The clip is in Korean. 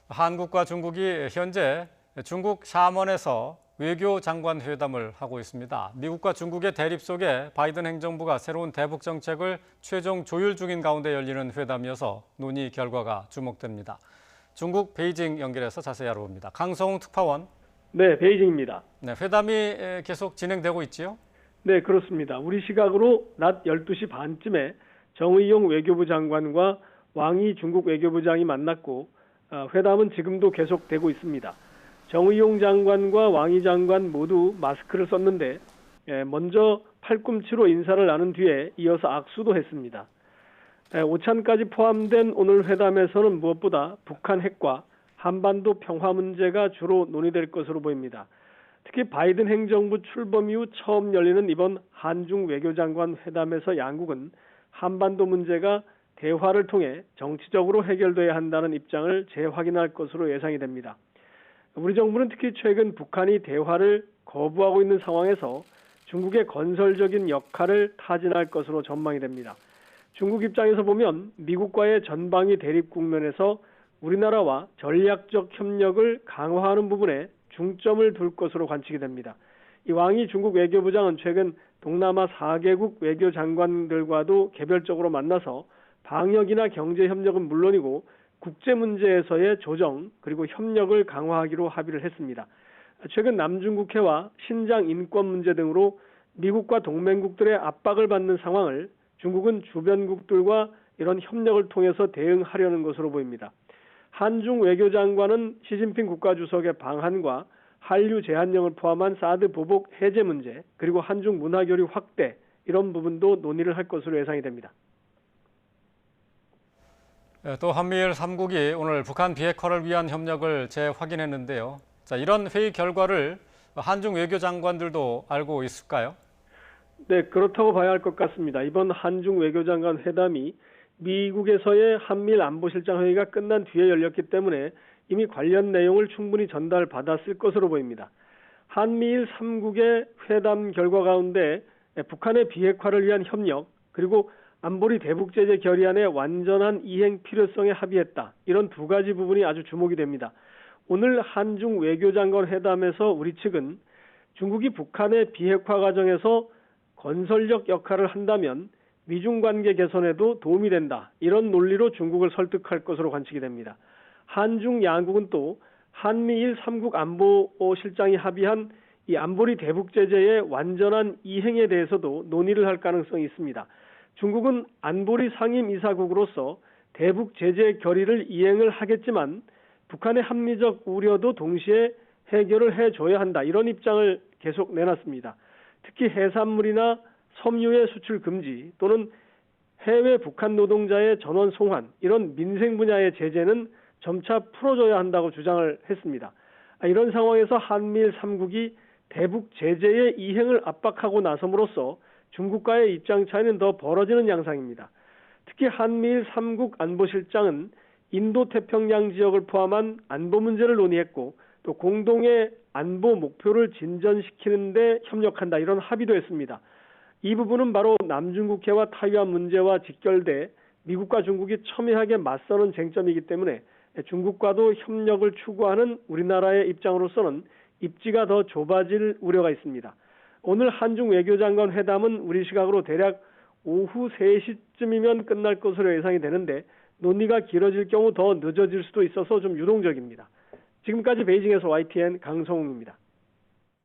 한국과 중국이 현재 중국 샤먼에서 외교장관 회담을 하고 있습니다. 미국과 중국의 대립 속에 바이든 행정부가 새로운 대북 정책을 최종 조율 중인 가운데 열리는 회담이어서 논의 결과가 주목됩니다. 중국 베이징 연결해서 자세히 알아봅니다. 강성웅 특파원. 네, 베이징입니다. 네, 회담이 계속 진행되고 있지요? 네, 그렇습니다. 우리 시각으로 낮 12시 반쯤에 정의용 외교부 장관과 왕이 중국 외교부장이 만났고 회담은 지금도 계속되고 있습니다. 정의용 장관과 왕이 장관 모두 마스크를 썼는데 먼저 팔꿈치로 인사를 나눈 뒤에 이어서 악수도 했습니다. 오찬까지 포함된 오늘 회담에서는 무엇보다 북한 핵과 한반도 평화 문제가 주로 논의될 것으로 보입니다. 특히 바이든 행정부 출범 이후 처음 열리는 이번 한중 외교장관 회담에서 양국은 한반도 문제가 대화를 통해 정치적으로 해결돼야 한다는 입장을 재확인할 것으로 예상이 됩니다. 우리 정부는 특히 최근 북한이 대화를 거부하고 있는 상황에서 중국의 건설적인 역할을 타진할 것으로 전망이 됩니다. 중국 입장에서 보면 미국과의 전방위 대립 국면에서 우리나라와 전략적 협력을 강화하는 부분에 중점을 둘 것으로 관측이 됩니다. 이 왕이 중국 외교부장은 최근 동남아 4개국 외교장관들과도 개별적으로 만나서 방역이나 경제 협력은 물론이고 국제 문제에서의 조정 그리고 협력을 강화하기로 합의를 했습니다. 최근 남중국해와 신장 인권 문제 등으로 미국과 동맹국들의 압박을 받는 상황을 중국은 주변국들과 이런 협력을 통해서 대응하려는 것으로 보입니다. 한중 외교장관은 시진핑 국가주석의 방한과 한류 제한령을 포함한 사드 보복 해제 문제 그리고 한중 문화교류 확대 이런 부분도 논의를 할 것으로 예상이 됩니다. 또 한미일 3국이 오늘 북한 비핵화를 위한 협력을 재확인했는데요. 자, 이런 회의 결과를 한중 외교장관들도 알고 있을까요? 네, 그렇다고 봐야 할 것 같습니다. 이번 한중 외교장관 회담이 미국에서의 한미일 안보실장 회의가 끝난 뒤에 열렸기 때문에 이미 관련 내용을 충분히 전달받았을 것으로 보입니다. 한미일 3국의 회담 결과 가운데 북한의 비핵화를 위한 협력 그리고 안보리 대북제재 결의안의 완전한 이행 필요성에 합의했다. 이런 두 가지 부분이 아주 주목이 됩니다. 오늘 한중 외교장관 회담에서 우리 측은 중국이 북한의 비핵화 과정에서 건설적 역할을 한다면 미중 관계 개선에도 도움이 된다. 이런 논리로 중국을 설득할 것으로 관측이 됩니다. 한중 양국은 또 한미일 3국 안보실장이 합의한 이 안보리 대북제재의 완전한 이행에 대해서도 논의를 할 가능성이 있습니다. 중국은 안보리 상임이사국으로서 대북 제재 결의를 이행을 하겠지만 북한의 합리적 우려도 동시에 해결을 해줘야 한다. 이런 입장을 계속 내놨습니다. 특히 해산물이나 섬유의 수출 금지 또는 해외 북한 노동자의 전원 송환 이런 민생 분야의 제재는 점차 풀어줘야 한다고 주장을 했습니다. 이런 상황에서 한미일 3국이 대북 제재의 이행을 압박하고 나섬으로써 중국과의 입장 차이는 더 벌어지는 양상입니다. 특히 한미일 3국 안보실장은 인도태평양 지역을 포함한 안보 문제를 논의했고 또 공동의 안보 목표를 진전시키는 데 협력한다 이런 합의도 했습니다. 이 부분은 바로 남중국해와 타이완 문제와 직결돼 미국과 중국이 첨예하게 맞서는 쟁점이기 때문에 중국과도 협력을 추구하는 우리나라의 입장으로서는 입지가 더 좁아질 우려가 있습니다. 오늘 한중 외교장관 회담은 우리 시각으로 대략 오후 3시쯤이면 끝날 것으로 예상이 되는데 논의가 길어질 경우 더 늦어질 수도 있어서 좀 유동적입니다. 지금까지 베이징에서 YTN 강성웅입니다.